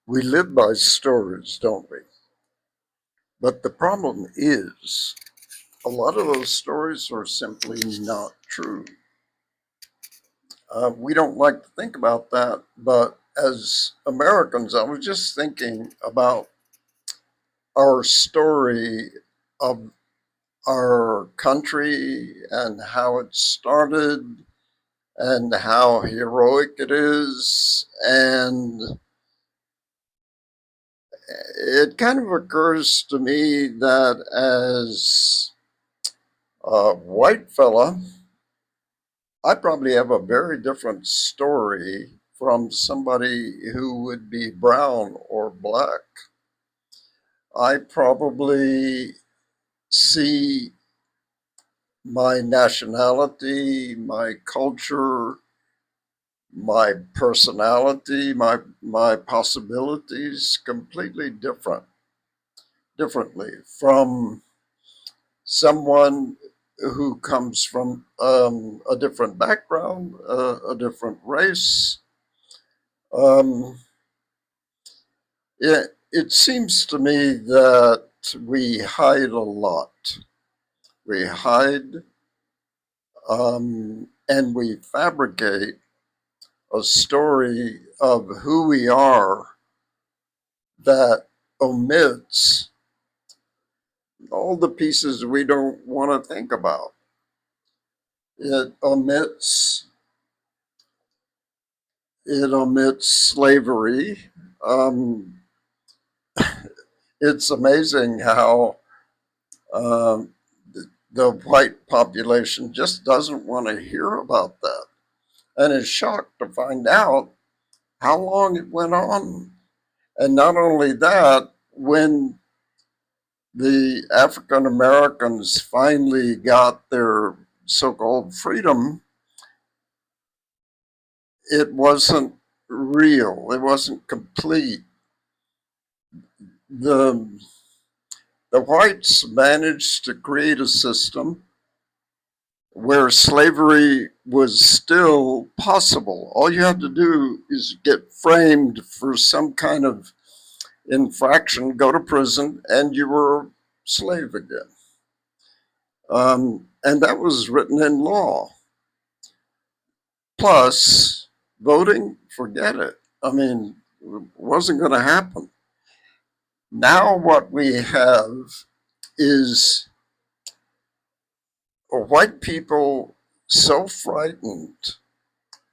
We live by stories, don't we? But the problem is, a lot of those stories are simply not true. We don't like to think about that, but as Americans, I was just thinking about our story of our country and how it started and how heroic it is. And it kind of occurs to me that as a white fella, I probably have a very different story from somebody who would be brown or black. I probably see my nationality, my culture, my personality, my possibilities completely differently from someone who comes from a different background, a different race. Um, it seems to me that we hide a lot. We hide and we fabricate a story of who we are that omits all the pieces we don't want to think about. It omits slavery. Um, it's amazing how um, the white population just doesn't want to hear about that, and is shocked to find out how long it went on. And not only that, when the African Americans finally got their so called freedom, it wasn't real, it wasn't complete. The, the whites managed to create a system where slavery was still possible. All you had to do is get framed for some kind of infraction, go to prison, and you were a slave again. And that was written in law. Plus, voting, forget it. I mean, it wasn't going to happen. Now, what we have is white people so frightened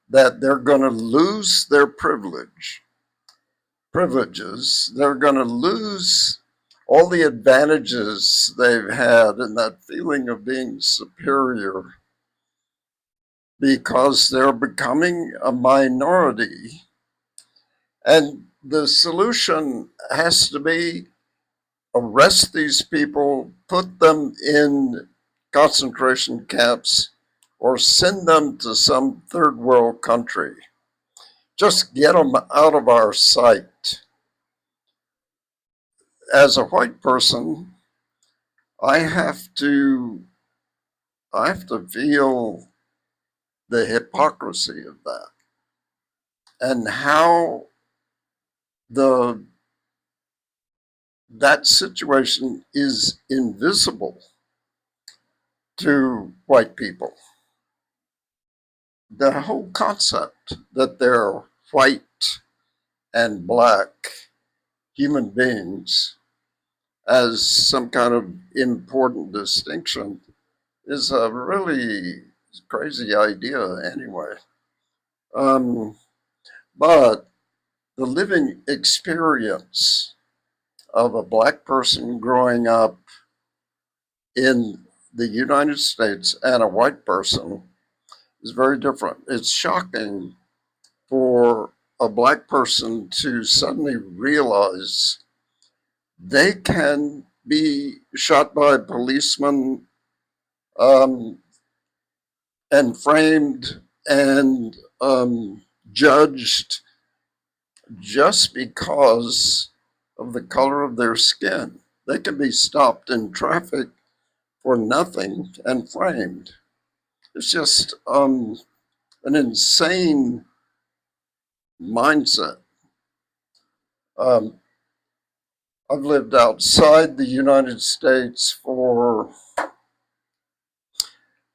that they're going to lose their privileges. They're going to lose all the advantages they've had and that feeling of being superior because they're becoming a minority. And the solution has to be arrest these people, put them in concentration camps, or send them to some third world country. Just get them out of our sight. As a white person, I have to I have to feel the hypocrisy of that and how the that situation is invisible to white people. The whole concept that they're white and black human beings as some kind of important distinction is a really crazy idea anyway. Um, but the living experience of a black person growing up in the United States and a white person is very different. It's shocking for a black person to suddenly realize they can be shot by a policeman um, and framed and judged just because of the color of their skin. They can be stopped in traffic for nothing and framed. It's just an insane mindset. Um, I've lived outside the United States for,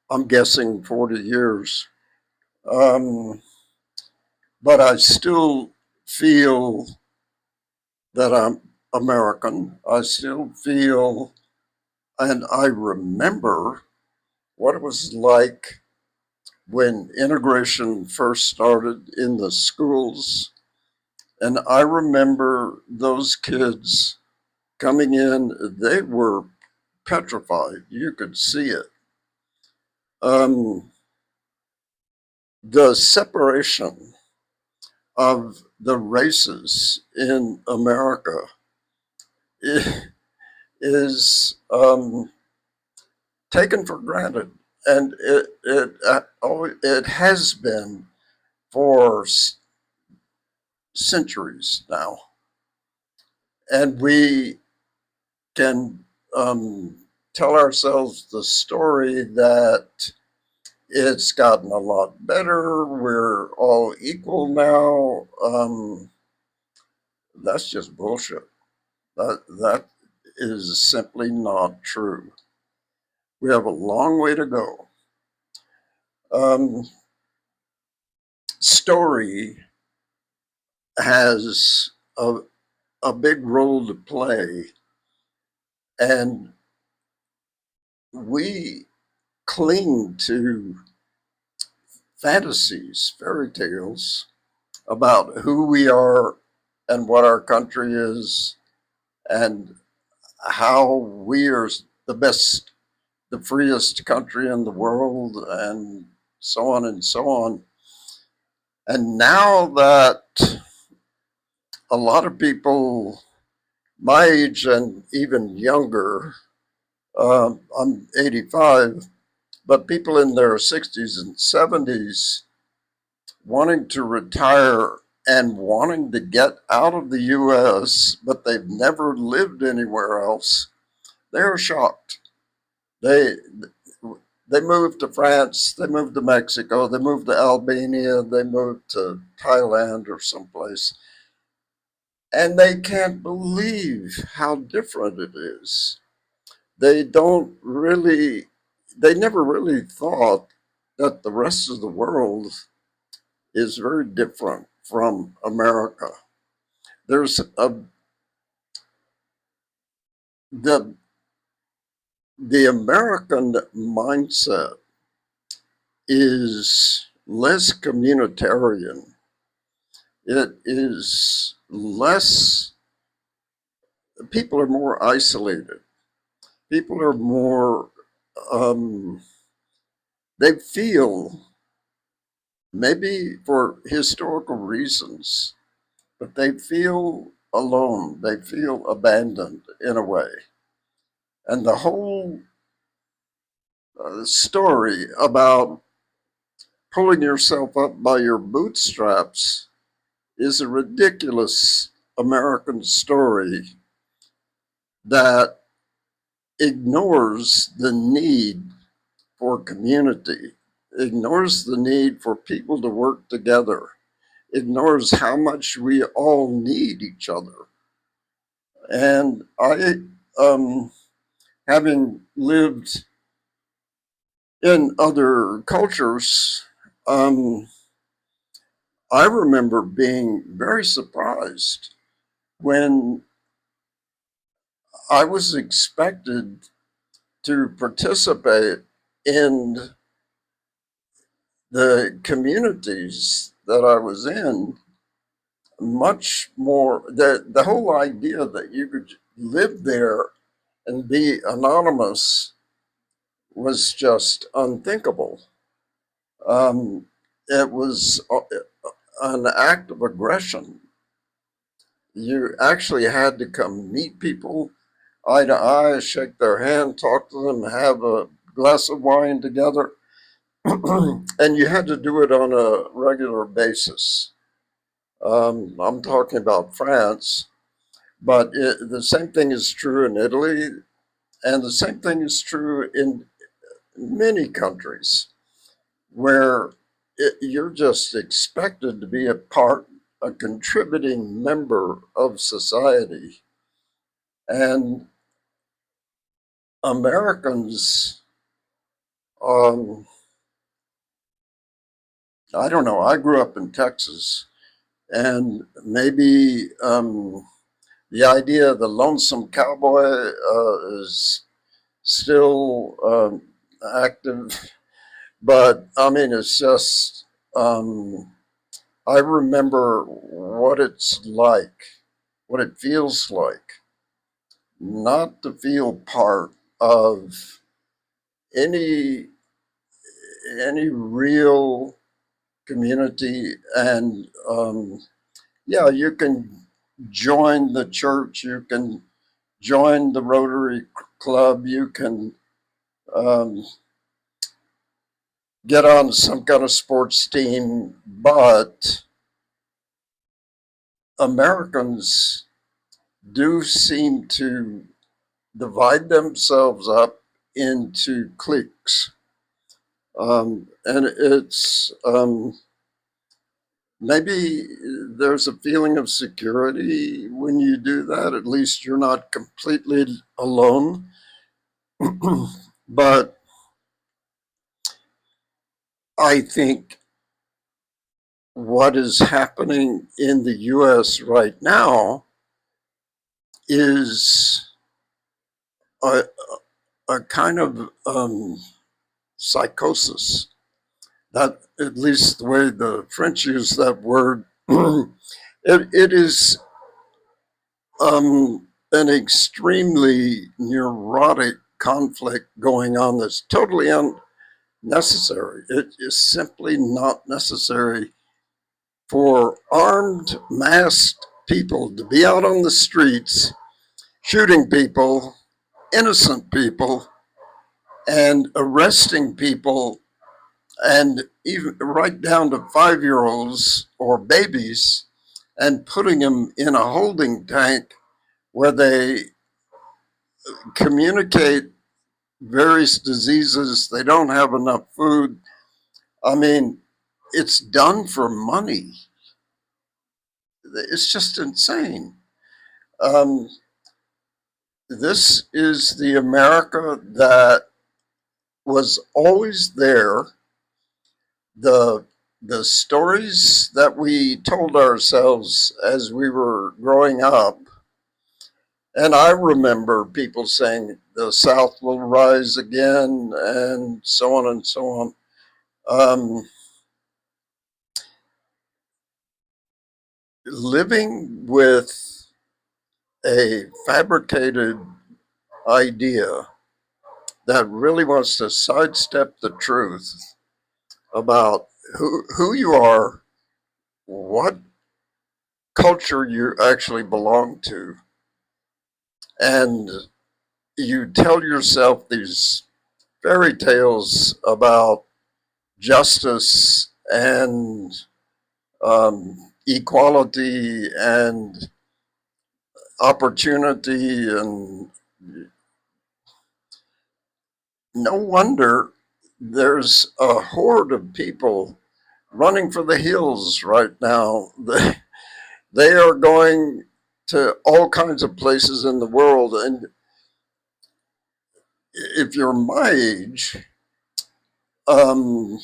I'm guessing, 40 years. Um, but I still feel that I'm American. I still feel, and I remember what it was like when integration first started in the schools. And I remember those kids coming in, they were petrified. You could see it. Um, the separation of the races in America is taken for granted, and it has been for centuries now, and we can tell ourselves the story that it's gotten a lot better. We're all equal now. That's just bullshit. That is simply not true. We have a long way to go. Um, Story has a big role to play, and we cling to fantasies, fairy tales about who we are and what our country is and how we are the best, the freest country in the world, and so on and so on. And now that a lot of people my age and even younger, I'm 85, but people in their 60s and 70s wanting to retire and wanting to get out of the US, but they've never lived anywhere else, they're shocked. They they moved to France, they moved to Mexico, they moved to Albania, they moved to Thailand or someplace, and they can't believe how different it is. They don't really, they never really thought that the rest of the world is very different from America. There's a the the American mindset is less communitarian. It is less. People are more isolated. People are more. Um, they feel maybe for historical reasons, but they feel alone. They feel abandoned in a way. And the whole story about pulling yourself up by your bootstraps is a ridiculous American story that ignores the need for community, ignores the need for people to work together, ignores how much we all need each other. And having lived in other cultures, um, I remember being very surprised when I was expected to participate in the communities that I was in much more. The whole idea that you could live there and be anonymous was just unthinkable. Um, it was an act of aggression. You actually had to come meet people eye to eye, shake their hand, talk to them, have a glass of wine together. And you had to do it on a regular basis. I'm talking about France, but the same thing is true in Italy, and the same thing is true in many countries where you're just expected to be a part. a contributing member of society. And Americans, um, I don't know, I grew up in Texas, and maybe the idea of the lonesome cowboy is still active, but I mean, it's just, I remember what it's like, what it feels like not to feel part of any real community. And yeah, you can join the church, you can join the Rotary Club, you can um, get on some kind of sports team, but Americans do seem to divide themselves up into cliques. And it's maybe there's a feeling of security when you do that. At least you're not completely alone. But I think what is happening in the US right now is a, a kind of psychosis. That, at least the way the French use that word, it is an extremely neurotic conflict going on that's totally unnecessary. It is simply not necessary for armed, masked people to be out on the streets shooting people, innocent people, and arresting people, and even right down to 5 year olds or babies, and putting them in a holding tank where they communicate various diseases. They don't have enough food. I mean, it's done for money. It's just insane. Um, this is the America that was always there. The the stories that we told ourselves as we were growing up, and I remember people saying the South will rise again, and so on and so on. Living with a fabricated idea that really wants to sidestep the truth about who you are, what culture you actually belong to, and you tell yourself these fairy tales about justice and equality and opportunity, and no wonder there's a horde of people running for the hills right now. They are going to all kinds of places in the world. And if you're my age, um,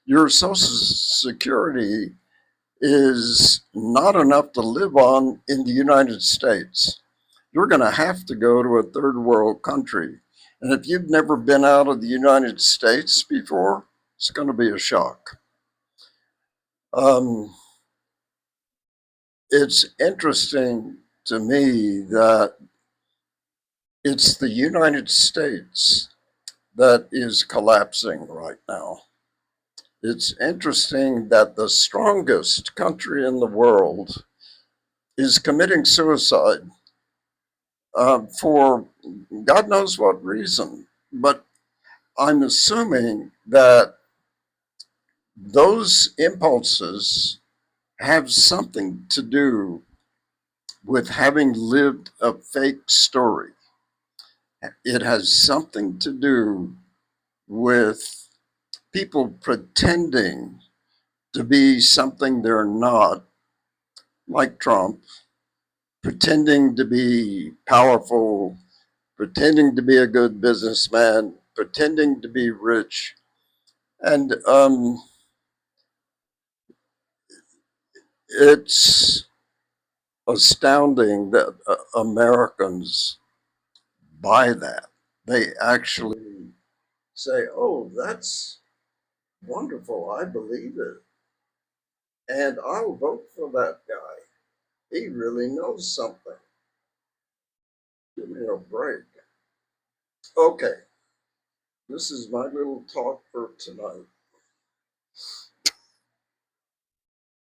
your Social Security is not enough to live on in the United States. You're going to have to go to a third world country. And if you've never been out of the United States before, it's going to be a shock. Um, it's interesting to me that it's the United States that is collapsing right now. It's interesting that the strongest country in the world is committing suicide for God knows what reason. But I'm assuming that those impulses have something to do with having lived a fake story. It has something to do with people pretending to be something they're not like Trump, pretending to be powerful, pretending to be a good businessman, pretending to be rich. And it's astounding that Americans buy that. They actually say, oh, that's wonderful. I believe it. And I'll vote for that guy. He really knows something. Give me a break. Okay, this is my little talk for tonight.